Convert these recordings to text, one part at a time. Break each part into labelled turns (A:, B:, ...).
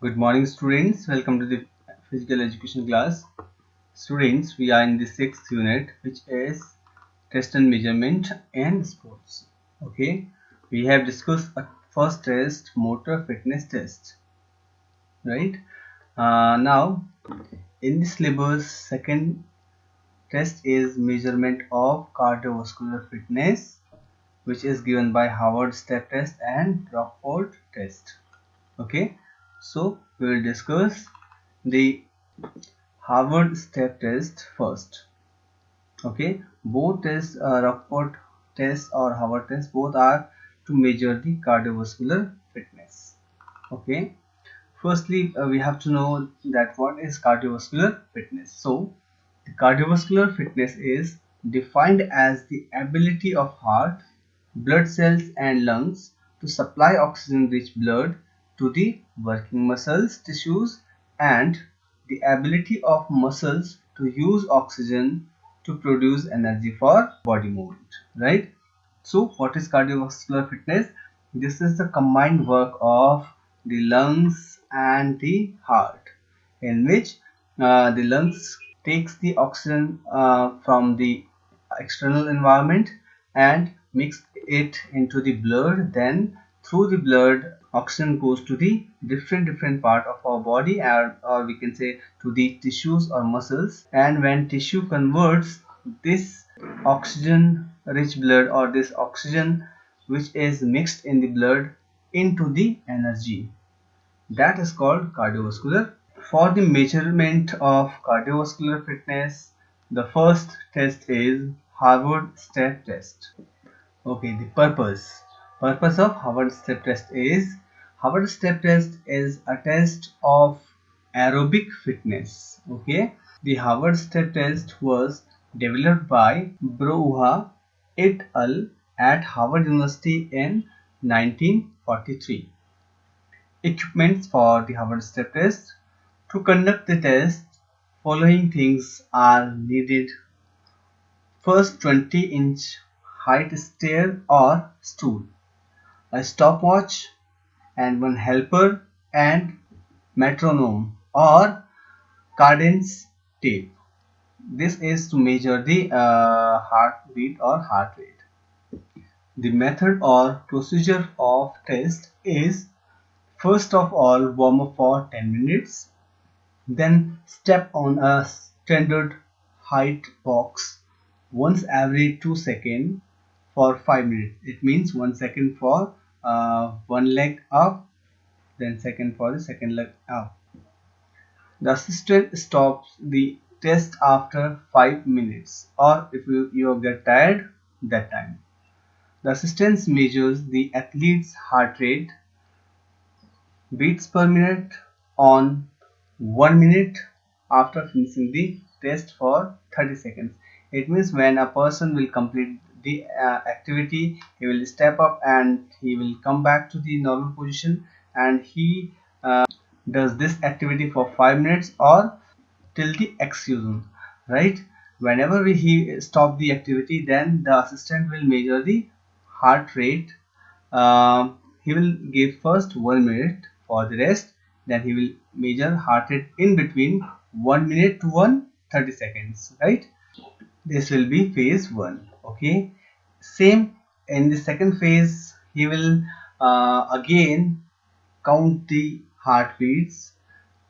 A: Good morning, students. Welcome to the physical education class. Students, we are in the sixth unit, which is test and measurement and sports. Okay, we have discussed a first test, motor fitness test, right? Now, in the syllabus, second test is measurement of cardiovascular fitness, which is given by Howard step test and Rockford test. Okay, so we will discuss the Harvard step test first. Okay, both tests, Rockford test or Harvard test, both are to measure the cardiovascular fitness. Okay, firstly, we have to know that what is cardiovascular fitness. So, the cardiovascular fitness is defined as the ability of heart, blood cells, and lungs to supply oxygen-rich blood to the working muscles, tissues, and the ability of muscles to use oxygen to produce energy for body movement. Right? So, what is cardiovascular fitness? This is the combined work of the lungs and the heart, in which the lungs takes the oxygen from the external environment and mix it into the blood. Then through the blood, oxygen goes to the different part of our body, or we can say to the tissues or muscles. And when tissue converts this oxygen rich blood, or this oxygen which is mixed in the blood, into the energy, that is called cardiovascular. For the measurement of cardiovascular fitness, the first test is Harvard step test. Okay, the purpose of Harvard step test is, Harvard step test is a test of aerobic fitness. Okay, the Harvard step test was developed by Brouwer et al. At Harvard University in 1943. Equipments for the Harvard step test. To conduct the test, following things are needed. First, 20-inch height stair or stool, a stopwatch and one helper, and metronome or cadence tape. This is to measure the heartbeat or heart rate. The method or procedure of test is, first of all, warm up for 10 minutes. Then step on a standard height box once every 2 seconds for 5 minutes. It means 1 second for one leg up, then second for the second leg up. The assistant stops the test after 5 minutes, or if you get tired that time. The assistant measures the athlete's heart rate, beats per minute, on 1 minute after finishing the test for 30 seconds. It means when a person will complete the activity, he will step up and he will come back to the normal position, and he does this activity for 5 minutes or till the exhaustion, right? Whenever he stop the activity, then the assistant will measure the heart rate. He will give first 1 minute for the rest, then he will measure heart rate in between 1 minute to 130 seconds, right? This will be phase 1. Okay, same in the second phase, he will again count the heartbeats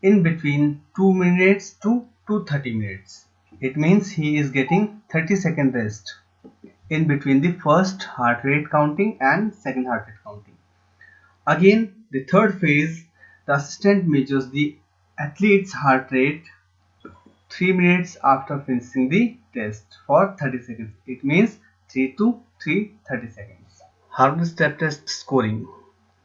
A: in between 2 minutes to 230 minutes. It means he is getting 30-second rest in between the first heart rate counting and second heart rate counting. Again, the third phase, the assistant measures the athlete's heart rate 3 minutes after finishing the test for 30 seconds. It means 3 to 330 seconds. Harvard step test scoring.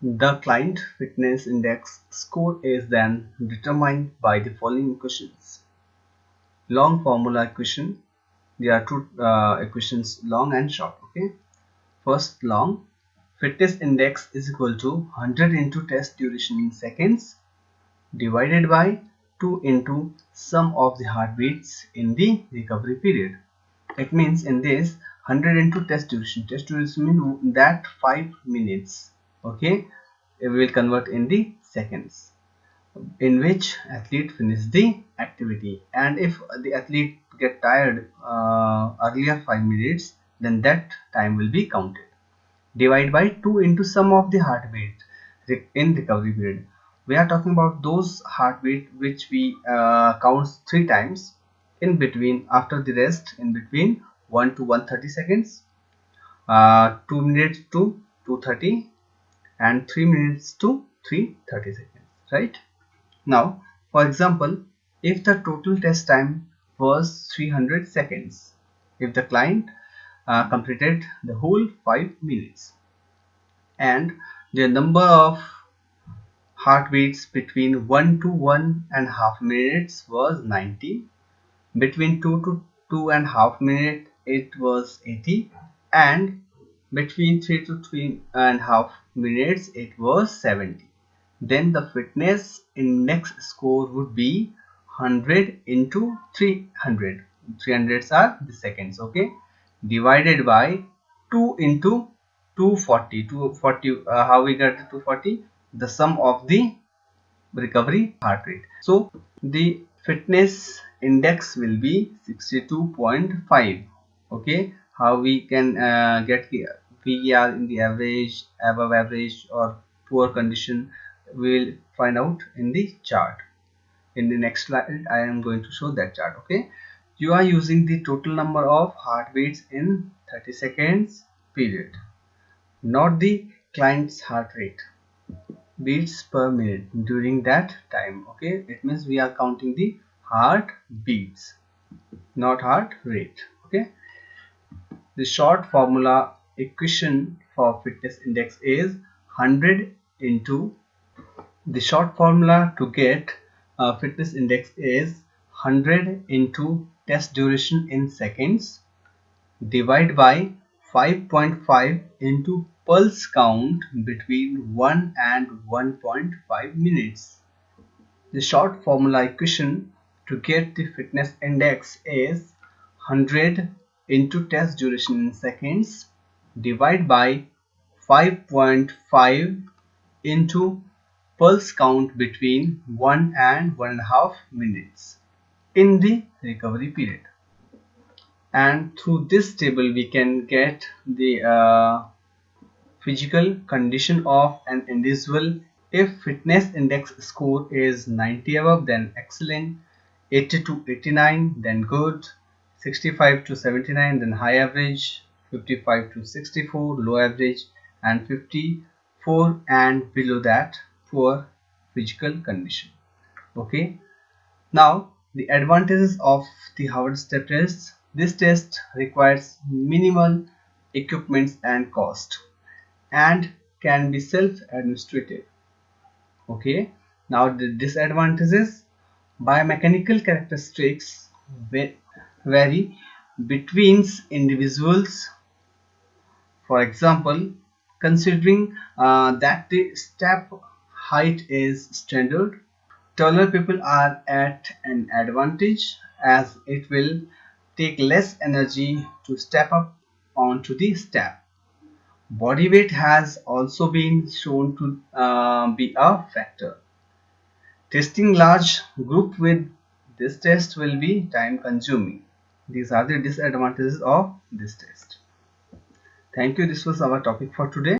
A: The client fitness index score is then determined by the following equations. Long formula equation. There are two equations, long and short. Okay. First, long. Fitness index is equal to 100 into test duration in seconds divided by 2 into sum of the heartbeats in the recovery period. It means in this 100 into test duration. Test duration means that 5 minutes. Okay, we will convert in the seconds. in which athlete finish the activity, and if the athlete get tired earlier 5 minutes, then that time will be counted. Divide by 2 into sum of the heartbeat in recovery period. We are talking about those heartbeat which we count 3 times in between, after the rest, in between 1 to 130 seconds, 2 minutes to 230, and 3 minutes to 330 seconds, right? Now, for example, if the total test time was 300 seconds, if the client completed the whole 5 minutes, and the number of heartbeats between 1 to 1.5 minutes was 90, between 2 to 2.5 minutes it was 80, and between 3 to 3.5 minutes it was 70, then the fitness index score would be 100 into 300. 300s are the seconds, okay, divided by 2 into 240. 240, how we got the 240? The sum of the recovery heart rate. So the fitness index will be 62.5. okay, how we can get here? We are in the average, above average, or poor condition, we will find out in the chart. In the next slide I am going to show that chart. Okay, you are using the total number of heartbeats in 30 seconds period, not the client's heart rate, beats per minute during that time. Okay, it means we are counting the heart beats, not heart rate. Okay, the short formula equation for fitness index is 100 into, the short formula to get fitness index is 100 into test duration in seconds, divide by 5.5 into pulse count between 1 and 1.5 minutes. The short formula equation to get the fitness index is 100 into test duration in seconds, divide by 5.5 into pulse count between 1 and 1.5 minutes in the recovery period. And through this table we can get the physical condition of an individual. If fitness index score is 90 above, then excellent, 80 to 89, then good, 65 to 79, then high average, 55 to 64, low average, and 54 and below that, poor physical condition. Okay, now the advantages of the Howard step test. This test requires minimal equipment and cost, and can be self-administrative. Okay, now the disadvantages: biomechanical characteristics vary between individuals. For example, considering that the step height is standard, taller people are at an advantage, as it will take less energy to step up onto the step. Body weight has also been shown to be a factor. Testing large group with this test will be time consuming. These are the disadvantages of this test. Thank you. This was our topic for today.